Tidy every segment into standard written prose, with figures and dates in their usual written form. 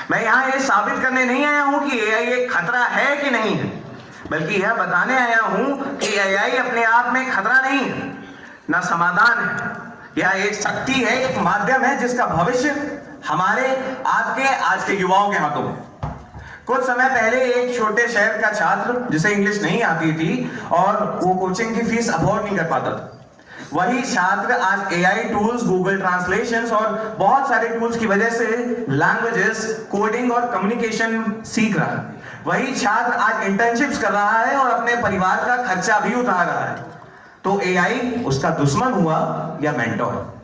मैं यहाँ ये साबित करने नहीं आया हूँ कि एआई एक खतरा है कि नहीं है, बल्कि यह बताने आया हूँ कि एआई अपने आप में खतरा नहीं है, ना समाधान है। यह एक शक्ति है, एक माध्यम है जिसका भविष्य हमारे आपके आज के युवाओं के हाथों में। कुछ समय पहले एक छोटे शहर का छात्र जिसे इंग्लिश नहीं आती थी और वो कोचिंग की फीस अफोर्ड नहीं कर पाता था, वही छात्र आज एआई टूल्स, गूगल ट्रांसलेशंस और बहुत सारे टूल्स की वजह से लैंग्वेजेस, कोडिंग और कम्युनिकेशन सीख रहा है। वही छात्र आज इंटर्नशिप्स कर रहा है और अपने परिवार का खर्चा भी उठा रहा है। तो एआई उसका दुश्मन हुआ या मेंटोर?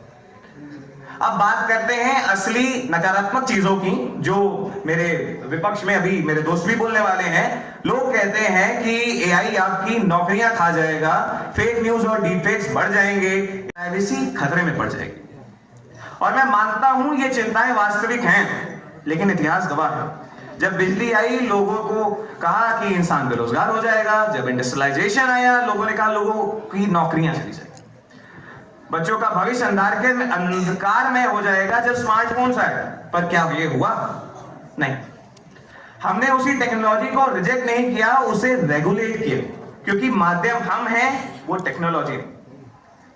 अब बात करते हैं असली नकारात्मक चीजों की, जो मेरे विपक्ष में अभी मेरे दोस्त भी बोलने वाले हैं। लोग कहते हैं कि एआई आपकी नौकरियां खा जाएगा, फेक न्यूज और डीपफेक्स बढ़ जाएंगे, प्राइवेसी खतरे में पड़ जाएगी। और मैं मानता हूं ये चिंताएं वास्तविक हैं, लेकिन इतिहास गवाह है। जब बिजली आई, लोगों को कहा कि इंसान बेरोजगार हो जाएगा। जब इंडस्ट्रियलाइजेशन आया, लोगों ने कहा लोगों की नौकरियां चली जाएगी। बच्चों का भविष्य अंधकार में हो जाएगा जब स्मार्टफोन्स आए। पर क्या ये हुआ? नहीं। हमने उसी टेक्नोलॉजी को रिजेक्ट नहीं किया, उसे रेगुलेट किया, क्योंकि माध्यम हम हैं, वो टेक्नोलॉजी।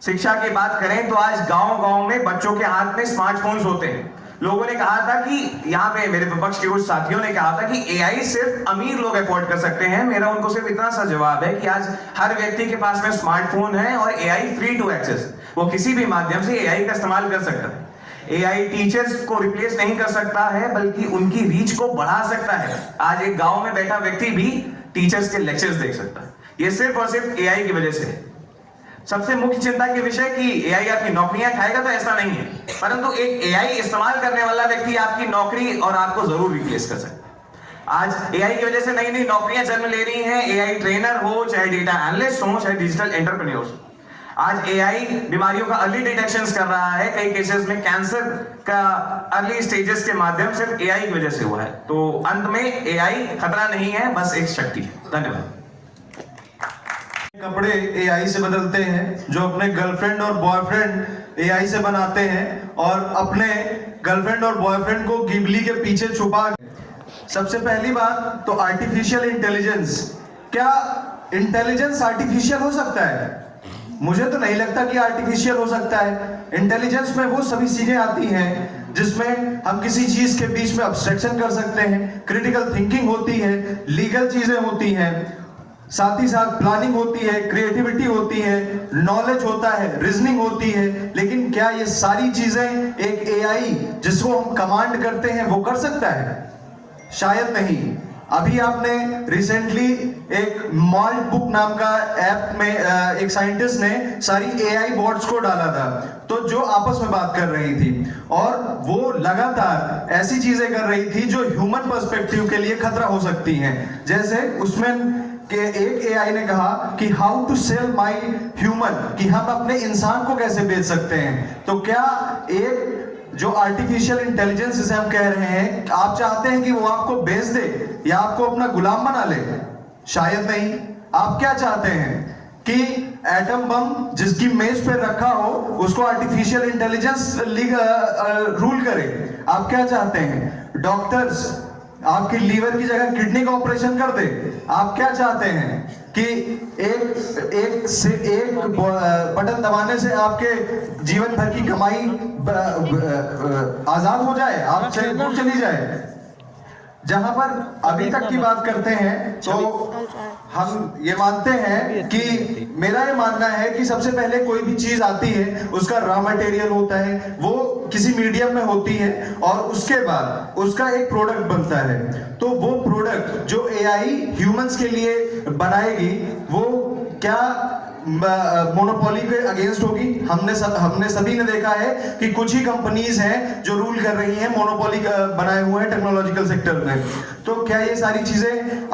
शिक्षा की बात करें तो आज गांव-गांव में बच्चों के हाथ में स्मार्टफोन्स होते हैं। लोगों ने कहा था कि यहाँ पे मेरे विपक्ष के कुछ साथियों ने कहा था कि एआई सिर्फ अमीर लोग अफोर्ड कर सकते हैं। मेरा उनको सिर्फ इतना सा जवाब है कि आज हर व्यक्ति के पास में स्मार्टफोन है और एआई फ्री टू एक्सेस। वो किसी भी माध्यम से एआई का इस्तेमाल कर सकता है। एआई टीचर्स को रिप्लेस नहीं कर सकता है, बल्कि उनकी रीच को बढ़ा सकता है। आज एक गांव में बैठा व्यक्ति भी टीचर्स के लेक्चर्स देख सकता है। ये सिर्फ और सिर्फ एआई की वजह से है। सबसे मुख्य चिंता के विषय कि एआई आपकी नौकरियां खाएगा, तो ऐसा नहीं है, परंतु एक एआई इस्तेमाल करने वाला व्यक्ति आपकी नौकरी और आपको जरूर रिप्लेस कर सकता है। आज एआई की वजह से नई नई नौकरियां जन्म ले रही हैं। एआई ट्रेनर हो, चाहे डेटा एनालिस्ट हो, चाहे डिजिटल एंटरप्रेन्योर्स। आज एआई बीमारियों का अर्ली डिटेक्शन कर रहा है। कई केसेस में कैंसर का अर्ली स्टेजेस के माध्यम से एआई की वजह से हुआ है। तो अंत में एआई खतरा नहीं है, बस एक शक्ति है। धन्यवाद। कपड़े एआई से बदलते हैं, जो अपने गर्लफ्रेंड और बॉयफ्रेंड एआई से बनाते हैं और अपने गर्लफ्रेंड और बॉयफ्रेंड को गिबली के पीछे छुपा। सबसे पहली बात तो आर्टिफिशियल इंटेलिजेंस। क्या इंटेलिजेंस आर्टिफिशियल हो सकता है? मुझे तो नहीं लगता कि आर्टिफिशियल हो सकता है। इंटेलिजेंस में वो सभी चीजें आती हैं जिसमें हम किसी चीज के बीच में अब्स्ट्रक्शन कर सकते हैं, क्रिटिकल थिंकिंग होती है, लीगल चीजें होती हैं, साथ ही साथ प्लानिंग होती है, क्रिएटिविटी होती है, नॉलेज होता है, रीजनिंग होती है। लेकिन क्या ये सारी चीजें एक एआई जिसको हम कमांड करते हैं वो कर सकता है? शायद नहीं। अभी आपने रिसेंटली एक मॉल्ट बुक नाम का ऐप में एक साइंटिस्ट ने सारी एआई बॉट्स को डाला था, तो जो आपस में बात कर रही थी और वो लगातार ऐसी चीजें कर रही थी जो ह्यूमन पर्सपेक्टिव के लिए खतरा हो सकती हैं। जैसे उसमें कि एक एआई ने कहा कि how to sell my human, कि हम अपने इंसान को कैसे बेच सकते हैं। तो क्या एक जो आर्टिफिशियल इंटेलिजेंस जिसे हम कह रहे हैं, आप चाहते हैं कि वो आपको बेच दे या आपको अपना गुलाम बना ले? शायद नहीं। आप क्या चाहते हैं कि एटम बम जिसकी मेज पे रखा हो उसको आर्टिफिशियल इंटेलिजेंस रूल करे? आप क्या चाहते हैं डॉक्टर्स आपकी लीवर की जगह किडनी का ऑपरेशन कर दे? आप क्या चाहते हैं कि एक बटन दबाने से आपके जीवन भर की कमाई आजाद हो जाए, आपसे दूर चली जाए? जहां पर अभी तक की बात करते हैं तो हम ये मानते हैं कि मेरा ये मानना है कि सबसे पहले कोई भी चीज आती है उसका रॉ मटेरियल होता है, वो किसी मीडियम में होती है और उसके बाद उसका एक प्रोडक्ट बनता है। तो वो प्रोडक्ट जो एआई ह्यूमंस के लिए बनाएगी वो क्या मोनोपोली के अगेंस्ट होगी? हमने सभी ने देखा है कि कुछ ही कंपनीज हैं जो रूल कर रही हैं, मोनोपोली बनाए हुए हैं टेक्नोलॉजिकल सेक्टर में। तो क्या ये सारी चीजें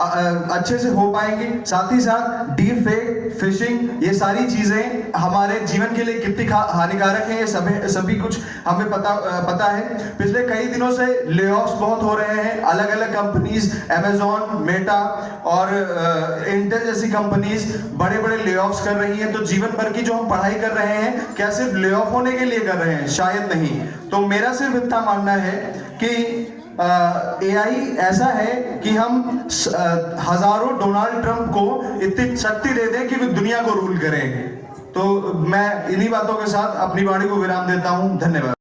अच्छे से हो पाएंगी? साथ ही साथ डीप फेक, फिशिंग, ये सारी चीजें हमारे जीवन के लिए कितनी हानिकारक है, ये सभी कुछ हमें पता है। पिछले कई दिनों से ले ऑफ्स बहुत हो रहे हैं। अलग अलग कंपनीज, अमेजॉन, मेटा और इंटेल जैसी कंपनीज बड़े बड़े ले ऑफ्स कर रही है। तो जीवन भर की जो हम पढ़ाई कर रहे हैं, क्या सिर्फ ले ऑफ होने के लिए कर रहे हैं? शायद नहीं। तो मेरा सिर्फ इतना मानना है कि एआई ऐसा है कि हम हजारों डोनाल्ड ट्रंप को इतनी शक्ति दे दें कि वो दुनिया को रूल करें। तो मैं इन्हीं बातों के साथ अपनी वाणी को विराम देता हूं। धन्यवाद।